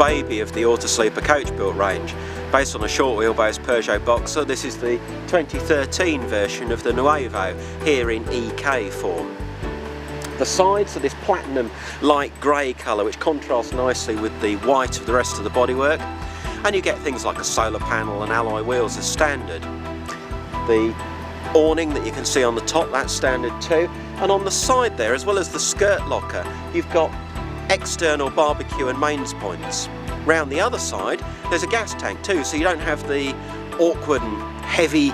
baby of the Auto Sleeper coach built range. Based on a short wheelbase Peugeot Boxer, this is the 2013 version of the Nuevo, here in EK form. The sides are this platinum light grey colour which contrasts nicely with the white of the rest of the bodywork, and you get things like a solar panel and alloy wheels as standard. The awning that you can see on the top, that's standard too, and on the side there, as well as the skirt locker, you've got external barbecue and mains points. Round the other side there's a gas tank too, so you don't have the awkward and heavy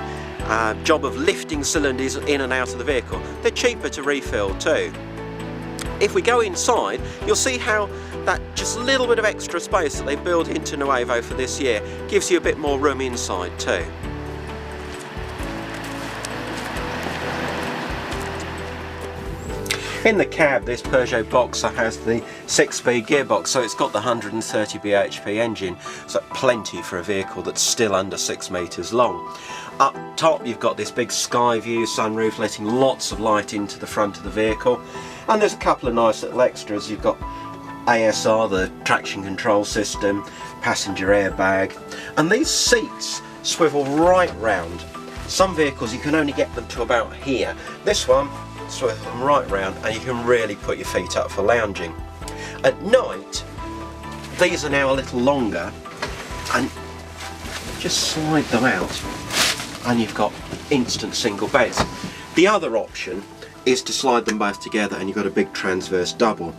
job of lifting cylinders in and out of the vehicle. They're cheaper to refill too. If we go inside, you'll see how that just little bit of extra space that they built into Nuevo for this year gives you a bit more room inside too. In the cab, this Peugeot Boxer has the 6-speed gearbox, so it's got the 130 bhp engine, so plenty for a vehicle that's still under 6 metres long. Up top you've got this big sky view sunroof letting lots of light into the front of the vehicle, and there's a couple of nice little extras. You've got ASR, the traction control system, passenger airbag, and these seats swivel right round. Some vehicles you can only get them to about here. This one, swivel them right round and you can really put your feet up for lounging. At night these are now a little longer, and just slide them out and you've got instant single beds. The other option is to slide them both together and you've got a big transverse double.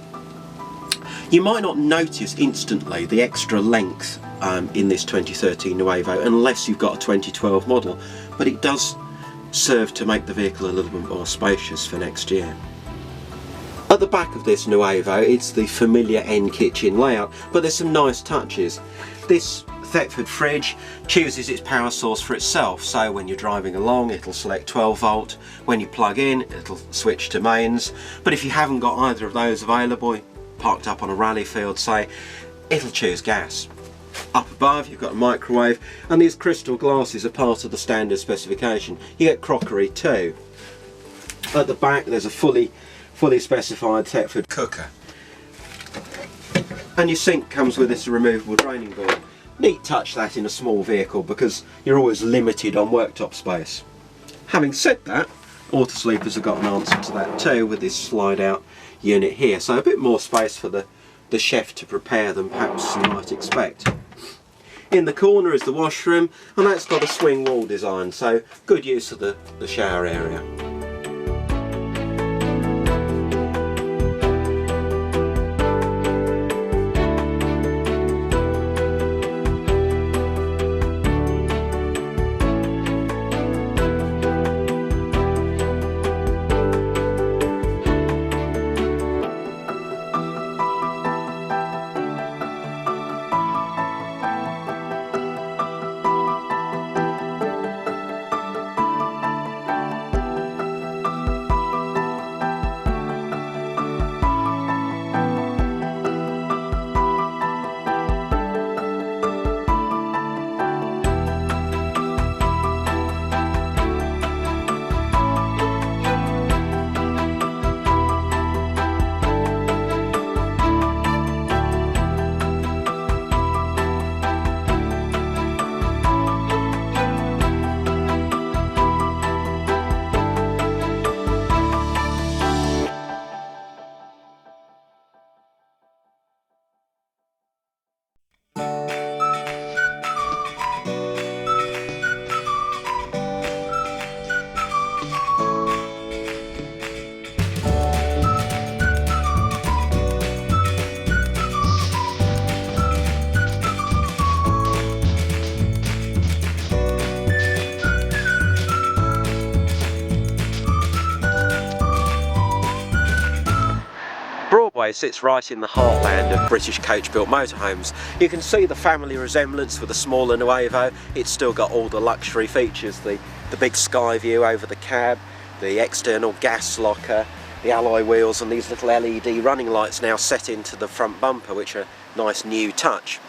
You might not notice instantly the extra length in this 2013 Nuevo unless you've got a 2012 model, but it does serve to make the vehicle a little bit more spacious for next year. At the back of this Nuevo, it's the familiar end kitchen layout, but there's some nice touches. This Thetford fridge chooses its power source for itself, so when you're driving along it'll select 12 volt, when you plug in it'll switch to mains, but if you haven't got either of those available, parked up on a rally field say, it'll choose gas. Up above you've got a microwave, and these crystal glasses are part of the standard specification. You get crockery too. At the back there's a fully specified Thetford cooker, and your sink comes with this removable draining board. Neat touch that in a small vehicle because you're always limited on worktop space. Having said that, Auto Sleepers have got an answer to that too with this slide out unit here, so a bit more space for the chef to prepare than perhaps you might expect. In the corner is the washroom, and that's got a swing wall design, so good use of the shower area. Broadway sits right in the heartland of British coach-built motorhomes. You can see the family resemblance with the smaller Nuevo. It's still got all the luxury features, the big sky view over the cab, the external gas locker, the alloy wheels, and these little LED running lights now set into the front bumper, which are a nice new touch.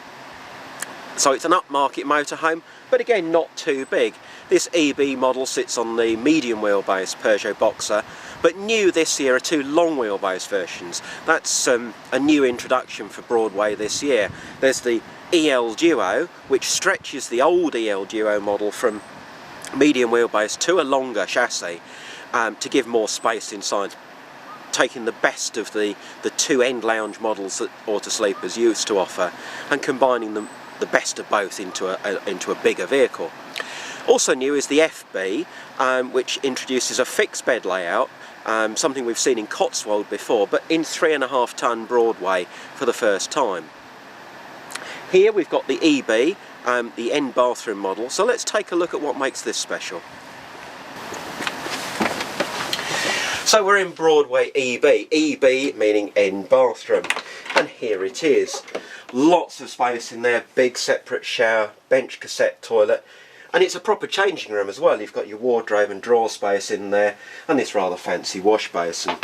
So it's an upmarket motorhome, but again not too big. This EB model sits on the medium wheelbase Peugeot Boxer, but new this year are two long wheelbase versions. That's a new introduction for Broadway this year. There's the EL Duo, which stretches the old EL Duo model from medium wheelbase to a longer chassis to give more space inside, taking the best of the two end lounge models that Autosleepers used to offer and combining them, the best of both, into a bigger vehicle. Also new is the FB, which introduces a fixed bed layout, something we've seen in Cotswold before, but in 3.5 ton Broadway for the first time. Here we've got the EB, the end bathroom model, so let's take a look at what makes this special. So we're in Broadway EB, EB meaning end bathroom, and here it is. Lots of space in there, big separate shower, bench cassette toilet, and it's a proper changing room as well. You've got your wardrobe and drawer space in there, and this rather fancy wash basin.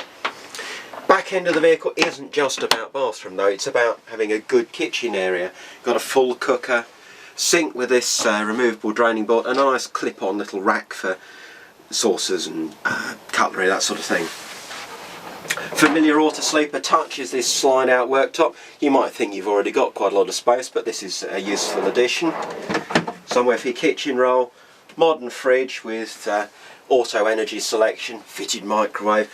Back end of the vehicle isn't just about bathroom though, it's about having a good kitchen area. Got a full cooker, sink with this removable draining board, and a nice clip-on little rack for saucers and cutlery, that sort of thing. Familiar Autosleeper touch is this slide out worktop. You might think you've already got quite a lot of space, but this is a useful addition. Somewhere for your kitchen roll, modern fridge with auto energy selection, fitted microwave.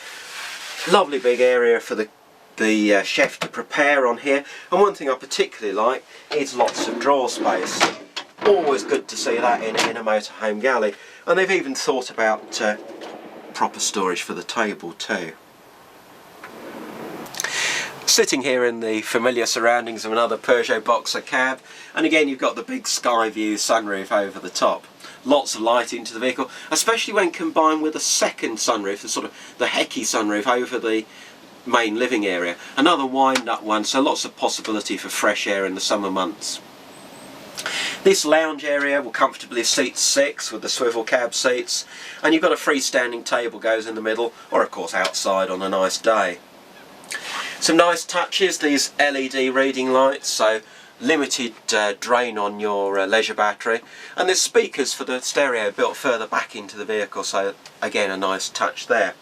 Lovely big area for the chef to prepare on here, and one thing I particularly like is lots of drawer space. Always good to see that in a motorhome galley, and they've even thought about proper storage for the table too. Sitting here in the familiar surroundings of another Peugeot Boxer cab, and again you've got the big sky view sunroof over the top. Lots of light into the vehicle, especially when combined with a second sunroof, the sort of the hecky sunroof over the main living area. Another wind-up one, so lots of possibility for fresh air in the summer months. This lounge area will comfortably seat 6 with the swivel cab seats, and you've got a freestanding table goes in the middle, or of course outside on a nice day. Some nice touches, these LED reading lights, so limited drain on your leisure battery, and there's speakers for the stereo built further back into the vehicle, so again a nice touch there.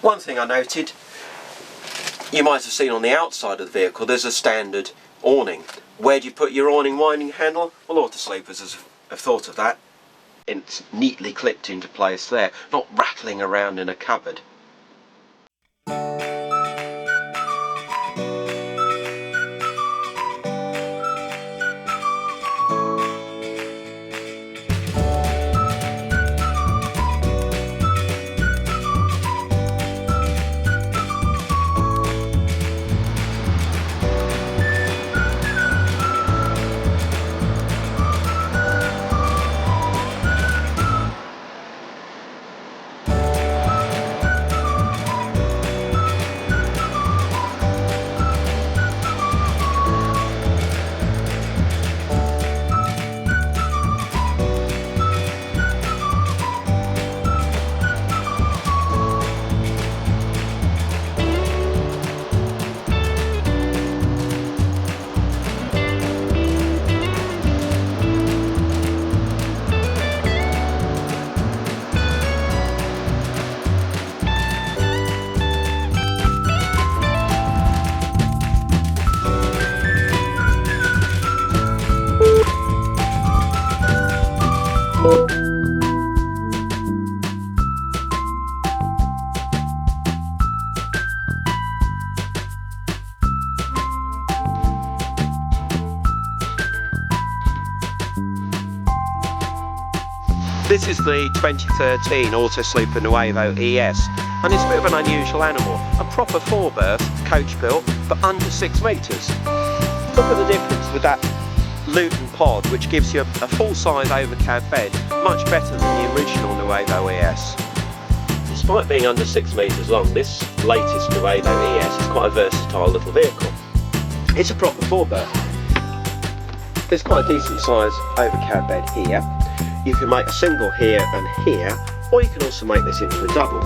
One thing I noted, you might have seen on the outside of the vehicle, there's a standard awning. Where do you put your awning winding handle? Well, Autosleepers have thought of that. It's neatly clipped into place there, not rattling around in a cupboard. This is the 2013 Sleeper Nuevo ES, and it's a bit of an unusual animal. A proper four-berth, coach built, but under 6 metres. Look at the difference with that Luton pod, which gives you a full-size overcab bed, much better than the original Nuevo ES. Despite being under 6 metres long, this latest Nuevo ES is quite a versatile little vehicle. It's a proper four-berth. There's quite a decent size overcab bed here. You can make a single here and here, or you can also make this into a double.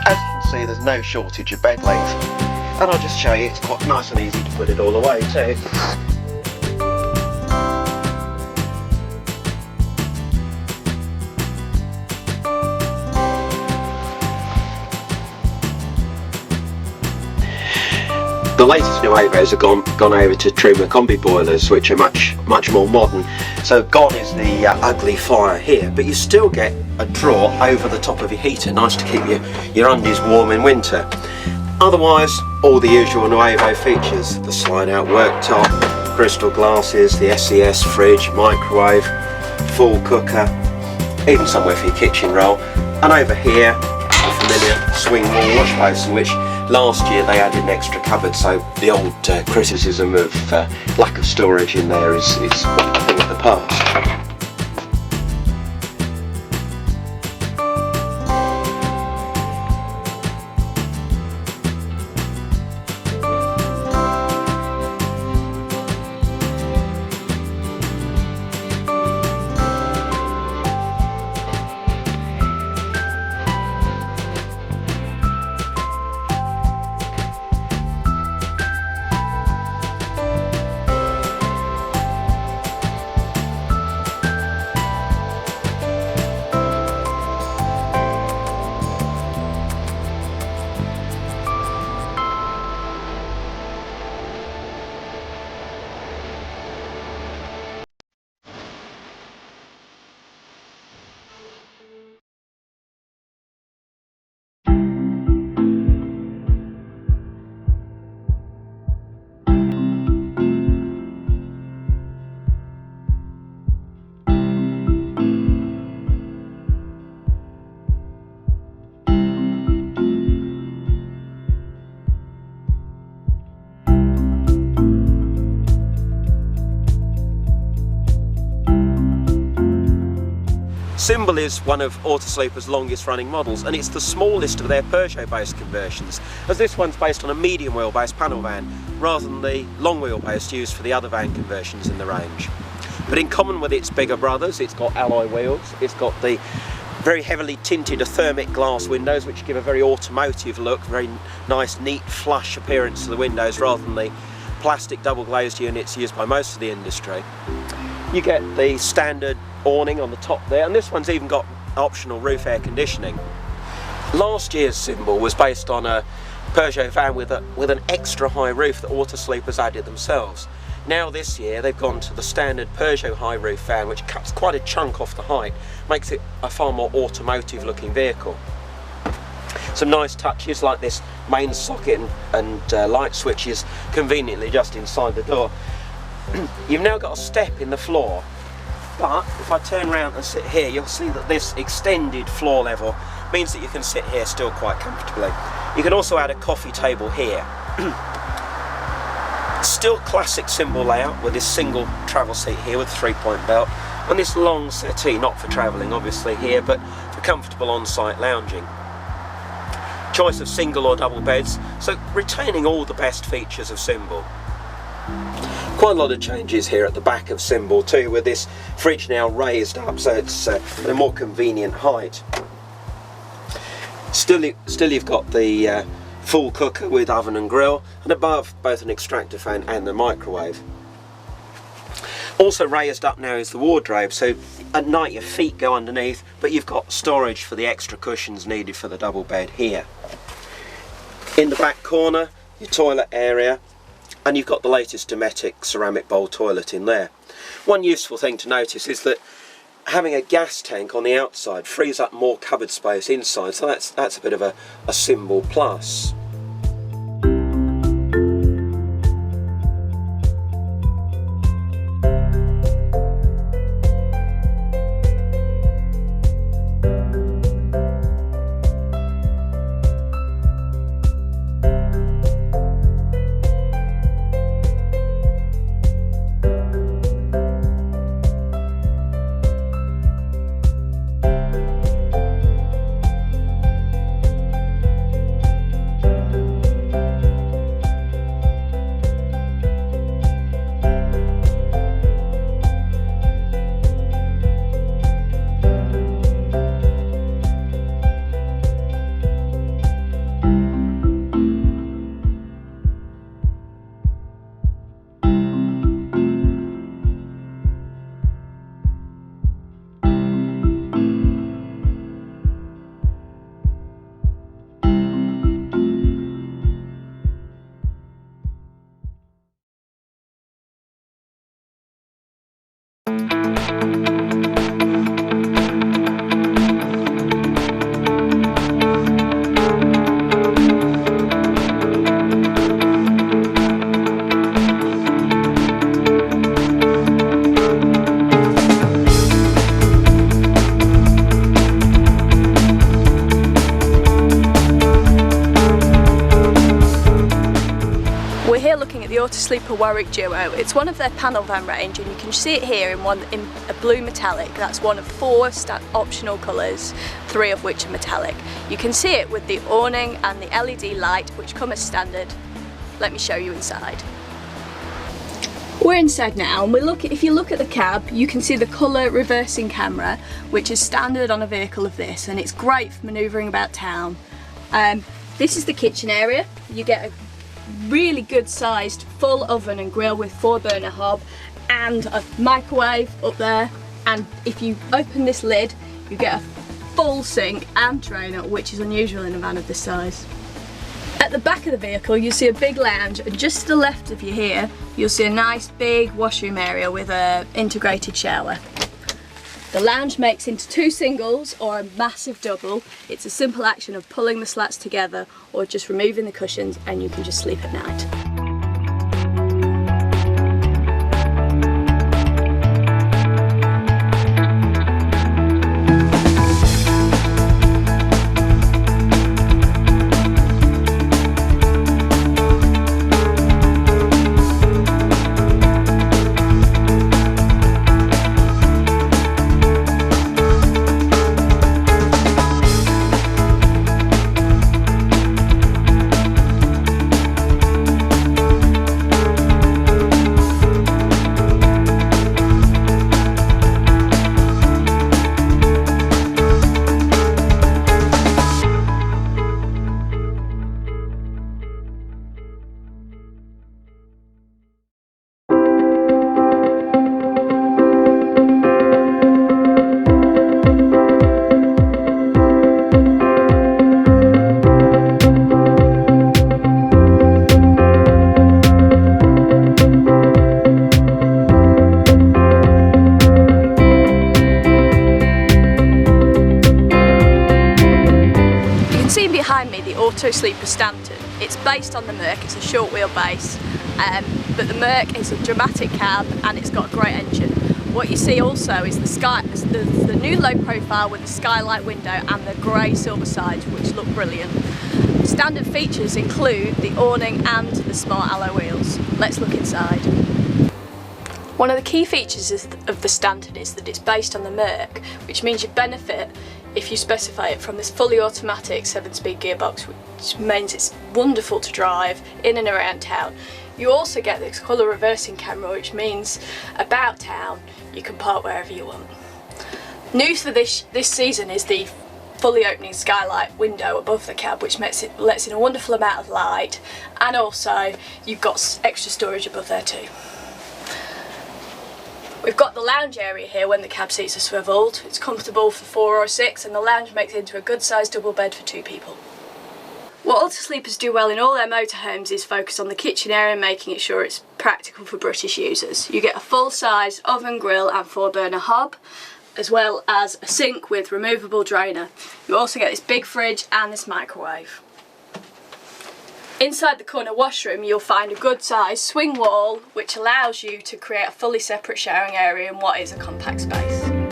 As you can see, there's no shortage of bed length. And I'll just show you, it's quite nice and easy to put it all away too. The latest Nuevos have gone over to Truma combi boilers, which are much more modern. So gone is the ugly fire here, but you still get a draw over the top of your heater, nice to keep your undies warm in winter. Otherwise, all the usual Nuevo features: the slide out worktop, crystal glasses, the SES fridge, microwave, full cooker, even somewhere for your kitchen roll. And over here, the familiar swing wall wash basin, which last year they added an extra cupboard, so the old criticism of lack of storage in there is a thing of the past. Symbol is one of Autosleeper's longest running models, and it's the smallest of their Peugeot based conversions, as this one's based on a medium wheelbase panel van rather than the long wheelbase used for the other van conversions in the range. But in common with its bigger brothers, it's got alloy wheels, it's got the very heavily tinted thermic glass windows, which give a very automotive look, very nice neat flush appearance to the windows rather than the plastic double glazed units used by most of the industry. You get the standard awning on the top there, and this one's even got optional roof air conditioning. Last year's Symbol was based on a Peugeot van with an extra high roof that Autosleepers added themselves. Now this year they've gone to the standard Peugeot high roof van, which cuts quite a chunk off the height, makes it a far more automotive looking vehicle. Some nice touches like this main socket and light switches conveniently just inside the door. You've now got a step in the floor, but if I turn around and sit here, you'll see that this extended floor level means that you can sit here still quite comfortably. You can also add a coffee table here. Still classic Symbol layout with this single travel seat here with a 3-point belt, and this long settee, not for travelling obviously here, but for comfortable on-site lounging. Choice of single or double beds, so retaining all the best features of Symbol. Quite a lot of changes here at the back of Symbol too, with this fridge now raised up so it's at a more convenient height. Still you've got the full cooker with oven and grill, and above both an extractor fan and the microwave. Also raised up now is the wardrobe, so at night your feet go underneath, but you've got storage for the extra cushions needed for the double bed here. In the back corner, your toilet area, and you've got the latest Dometic ceramic bowl toilet in there. One useful thing to notice is that having a gas tank on the outside frees up more cupboard space inside, so that's a bit of a Symbol plus. Sleeper Warwick Duo. It's one of their panel van range, and you can see it here in a blue metallic. That's one of 4 optional colours, 3 of which are metallic. You can see it with the awning and the LED light, which come as standard. Let me show you inside. We're inside now, and if you look at the cab, you can see the colour reversing camera, which is standard on a vehicle of this, and it's great for manoeuvring about town. This is the kitchen area. You get a really good sized full oven and grill with 4-burner hob and a microwave up there, and if you open this lid you get a full sink and drainer, which is unusual in a van of this size. At the back of the vehicle you'll see a big lounge, and just to the left of you here you'll see a nice big washroom area with an integrated shower. The lounge makes into 2 singles or a massive double. It's a simple action of pulling the slats together or just removing the cushions, and you can just sleep at night. Behind me, the Auto Sleeper Stanton. It's based on the Merc. It's a short wheelbase, but the Merc is a dramatic cab and it's got a great engine. What you see also is the new low profile with the skylight window and the grey silver sides, which look brilliant. Standard features include the awning and the smart alloy wheels. Let's look inside. One of the key features of the Stanton is that it's based on the Merc, which means you benefit if you specify it from this fully automatic 7-speed gearbox, which means it's wonderful to drive in and around town. You also get this colour reversing camera, which means about town you can park wherever you want. News for this season is the fully opening skylight window above the cab, which lets in a wonderful amount of light, and also you've got extra storage above there too. We've got the lounge area here when the cab seats are swiveled. It's comfortable for 4 or 6, and the lounge makes it into a good sized double bed for 2 people. What Auto Sleepers do well in all their motorhomes is focus on the kitchen area, making it sure it's practical for British users. You get a full size oven, grill and 4-burner hob, as well as a sink with removable drainer. You also get this big fridge and this microwave. Inside the corner washroom you'll find a good sized swing wall, which allows you to create a fully separate showering area in what is a compact space.